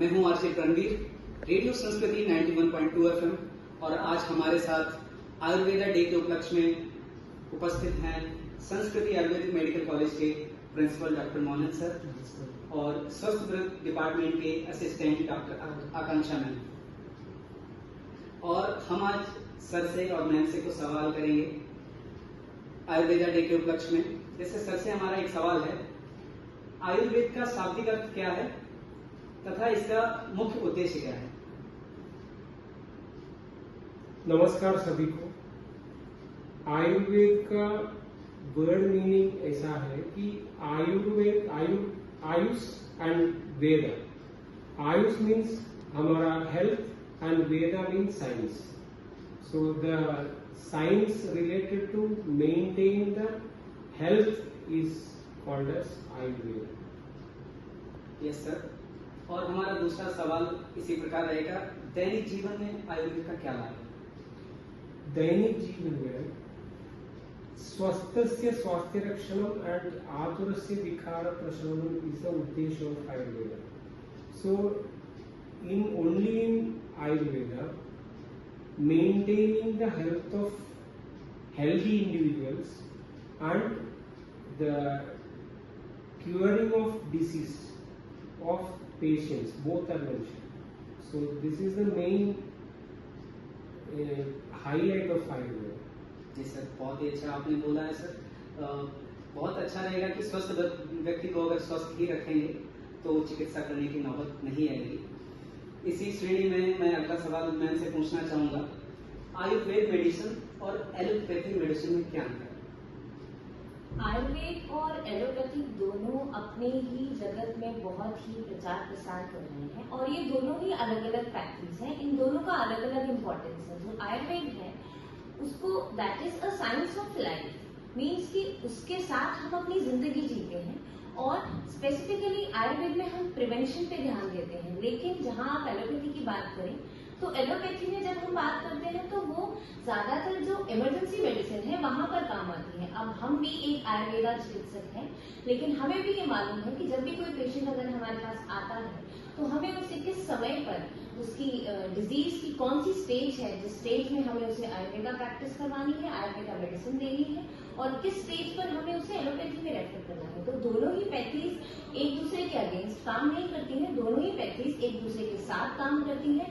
मैं हूं RJ Ranveer, radio संस्कृति 91.2 FM और आज हमारे साथ आयुर्वेदा डे के उपलक्ष्य में उपस्थित हैं संस्कृति आयुर्वेदिक मेडिकल कॉलेज के प्रिंसिपल डॉक्टर मोहन सर और स्वस्थ डिपार्टमेंट के असिस्टेंट डॉक्टर आकांक्षा मैम। और हम आज सर से और मैम से कुछ सवाल करेंगे आयुर्वेदा डे के उपलक्ष्य में। जैसे सर से हमारा एक सवाल है, आयुर्वेद का शाब्दिक अर्थ क्या है तथा इसका मुख्य उद्देश्य क्या है? नमस्कार सभी को। आयुर्वेद का वर्ड मीनिंग ऐसा है कि आयुर्वेद आयुष एंड वेद। आयुष मीन्स हमारा health and Veda means science. So the science related to maintain the health is called as Ayurveda. Yes sir. और हमारा दूसरा सवाल इसी प्रकार रहेगा, दैनिक जीवन में आयुर्वेद का क्या लाभ है? दैनिक जीवन में स्वस्थस्य स्वास्थ्य रक्षणम एंड आतुरस्य विकार प्रशमनम इज द उद्देश्य of Ayurveda. So only in Ayurveda, maintaining the health of healthy individuals and the curing of disease of patients, both are mentioned. So this is the main highlight of Ayurveda. जी sir, बहुत ही अच्छा आपने बोला है sir. बहुत अच्छा रहेगा कि स्वस्थ व्यक्ति को अगर स्वस्थ ही रखेंगे तो चिकित्सा करने की नौबत नहीं आएगी। इसी श्रेणी में मैं अगला सवाल मैम से पूछना चाहूंगा, आयुर्वेद मेडिसिन और एलोपैथी मेडिसिन में क्या अंतर है? आयुर्वेद और एलोपैथी दोनों अपने ही जगत में बहुत ही प्रचार प्रसार कर रहे हैं और ये दोनों ही अलग अलग प्रैक्टिस हैं। इन दोनों का अलग अलग इम्पोर्टेंस है। जो आयुर्वेद है उसको that is a science of life, means कि उसके साथ हम अपनी जिंदगी जीते हैं और स्पेसिफिकली आयुर्वेद में हम प्रिवेंशन पे ध्यान देते हैं। लेकिन जहां आप एलोपैथी की बात करें तो एलोपैथी में जब हम बात करते हैं तो वो ज्यादातर जो इमरजेंसी मेडिसिन है वहां पर काम आती है। अब हम भी एक आयुर्वेदा चिकित्सक हैं, लेकिन हमें भी ये मालूम है कि जब भी कोई पेशेंट अगर हमारे पास आता है तो हमें उसे किस समय पर उसकी डिजीज की कौन सी स्टेज है, जिस स्टेज में हमें उसे आयुर्वेदा प्रैक्टिस करवानी है, आयुर्वेदा मेडिसिन देनी है और किस स्टेज पर हमें उसे एलोपैथी में रेफर करना है। तो दोनों ही पैथीज एक दूसरे के अगेंस्ट काम नहीं करती हैं, दोनों ही पैथीज एक दूसरे के साथ काम करती हैं।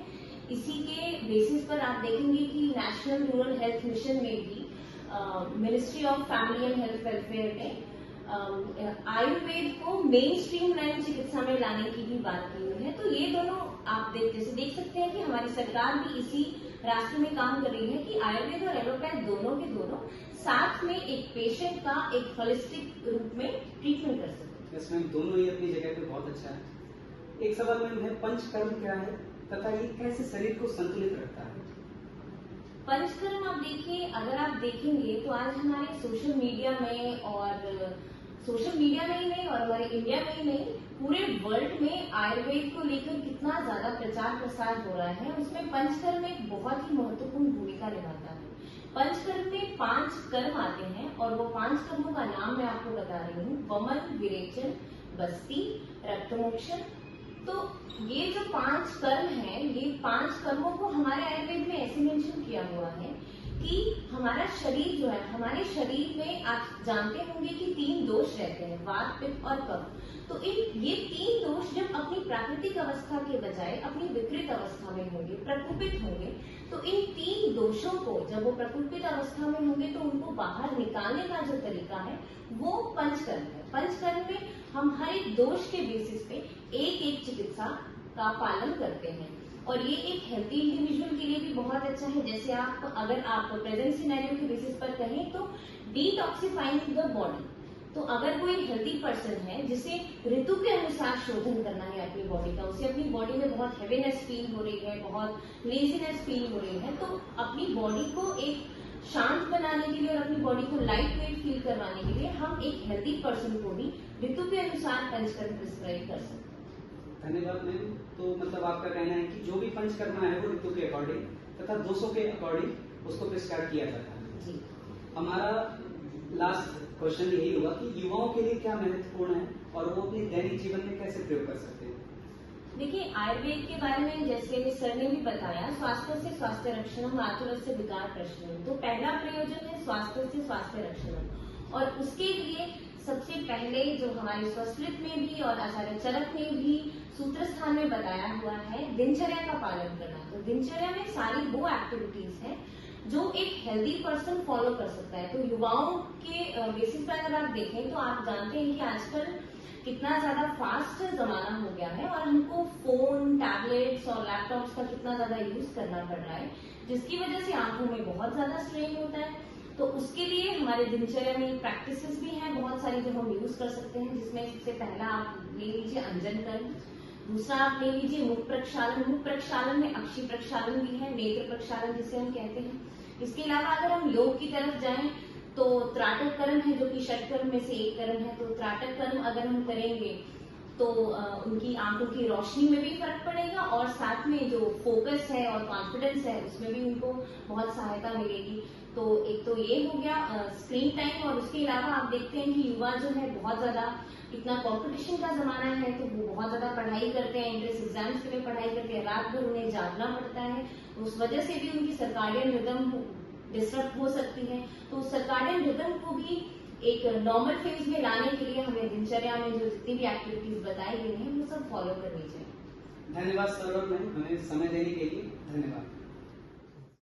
इसी के बेसिस पर आप देखेंगे कि नेशनल रूरल हेल्थ मिशन में भी ministry of family and health welfare ने आयुर्वेद को मेन स्ट्रीम लाइन चिकित्सा में लाने की भी बात की हुई है। तो ये दोनों आप जैसे देख सकते हैं कि हमारी सरकार भी इसी रास्ते में काम कर रही है कि आयुर्वेद और एलोपैथ दोनों के दोनों साथ में एक पेशेंट का एक होलिस्टिक रूप में ट्रीटमेंट कर सकते हैं। इसमें दोनों ही अपनी जगह पे बहुत अच्छा है। एक सवाल मैम है, पंचकर्म क्या है तथा ये कैसे शरीर को संतुलित रखता है? पंचकर्म आप देखिए, अगर आप देखेंगे तो आज हमारे सोशल मीडिया में और सोशल मीडिया में ही नहीं और हमारे इंडिया में ही नहीं पूरे वर्ल्ड में आयुर्वेद को लेकर कितना ज्यादा प्रचार प्रसार हो रहा है, उसमें पंचकर्म एक बहुत ही महत्वपूर्ण भूमिका निभाता है। पंचकर्म में 5 कर्म आते हैं और वो 5 कर्मों का नाम मैं आपको बता रही हूँ, वमन, विरेचन, बस्ती, रक्तमोक्षण। तो ये जो 5 कर्म हैं, ये 5 कर्मों को हमारे आयुर्वेद में ऐसे मेंशन किया हुआ है कि हमारा शरीर जो है, हमारे शरीर में आप जानते होंगे कि 3 दोष रहते हैं, वात, पित्त और कफ। तो ये 3 दोष जब अपनी प्राकृतिक अवस्था के बजाय अपनी विकृत अवस्था में होंगे, प्रकोपित होंगे, तो इन 3 दोषों को जब वो प्रकोपित अवस्था में होंगे तो उनको बाहर निकालने का जो तरीका है वो पंचकर्म है। पंचकर्म में हम हर एक दोष के बेसिस पे एक चिकित्सा का पालन करते हैं और ये एक हेल्थी इंडिविजुअल के लिए भी बहुत अच्छा है। जैसे अगर आप प्रेजेंट सिनेरियो के बेसिस पर कहें तो डिटॉक्सिफाइंग द बॉडी। तो अगर कोई हेल्थी पर्सन है जिसे ऋतु के अनुसार शोधन करना है अपनी बॉडी का, उसे अपनी बॉडी में बहुत हैवीनेस फील हो रही है, बहुत लेजीनेस फील हो रही है, तो अपनी बॉडी को एक शांत बनाने के लिए और अपनी बॉडी को लाइट वेट फील करवाने के लिए हम एक हेल्थी पर्सन को भी ऋतु के अनुसार पंचकर्म प्रिस्क्राइब कर सकते हैं। धन्यवाद मैम। तो मतलब आपका कहना है कि जो भी पंचकर्म है वो ऋतु के अकॉर्डिंग तथा दोषों के अकॉर्डिंग उसको प्रिस्क्राइब किया जाता है। जी। हमारा लास्ट क्वेश्चन यही होगा कि युवाओं के लिए क्या महत्वपूर्ण है और वो अपने दैनिक जीवन में कैसे प्रयोग कर सकते हैं? देखिए, आयुर्वेद के बारे में जैसे सर ने भी बताया, स्वास्थ्य से स्वास्थ्य रक्षणम, मातुरस्य से विकार प्रशमनम। तो पहला प्रयोजन है स्वास्थ्य से स्वास्थ्य रक्षणम, और उसके लिए सबसे पहले जो हमारे स्वस्लित में भी और आचार्य चरक में भी सूत्र स्थान में बताया हुआ है, दिनचर्या का पालन करना। तो दिनचर्या में सारी वो एक्टिविटीज है जो एक हेल्दी पर्सन फॉलो कर सकता है। तो युवाओं के बेसिस पर अगर आप देखें तो आप जानते हैं कि आजकल कितना ज्यादा फास्ट जमाना हो गया है और हमको फोन, टैबलेट्स और लैपटॉप्स का कितना ज्यादा यूज करना पड़ रहा है, जिसकी वजह से आंखों में बहुत ज्यादा स्ट्रेन होता है। तो उसके लिए हमारे दिनचर्या में प्रैक्टिसेस भी हैं बहुत सारी जो हम यूज कर सकते हैं, जिसमें सबसे पहला आप ले लीजिए अंजन कर्म, दूसरा आप ले लीजिए मुख प्रक्षालन। मुख प्रक्षालन में अक्षि प्रक्षालन भी है, नेत्र प्रक्षालन जिसे हम कहते हैं। इसके अलावा अगर हम योग की तरफ जाएं तो त्राटक कर्म है, जो कि षटकर्म में से एक कर्म है। तो त्राटक कर्म अगर हम करेंगे तो उनकी आंखों की रोशनी में भी फर्क पड़ेगा और साथ में जो फोकस है और कॉन्फिडेंस है उसमें भी उनको बहुत सहायता मिलेगी। तो एक तो ये हो गया स्क्रीन टाइम, और उसके अलावा आप देखते हैं कि युवा जो है बहुत ज्यादा, इतना कंपटीशन का जमाना है तो वो बहुत ज्यादा पढ़ाई करते हैं, एंट्रेंस एग्जाम्स के लिए पढ़ाई करते हैं, रात भर उन्हें जागना पड़ता है। तो उस वजह से भी उनकी सर्काडियन रिदम डिस्टर्ब हो सकती है। तो सर्काडियन रिदम को भी एक नॉर्मल फेज में लाने के लिए हमें दिनचर्या में जो जितनी भी एक्टिविटीज बताई गई हैं वो सब फॉलो करनी चाहिए। धन्यवाद सर और मैम, हमें समय देने के लिए धन्यवाद।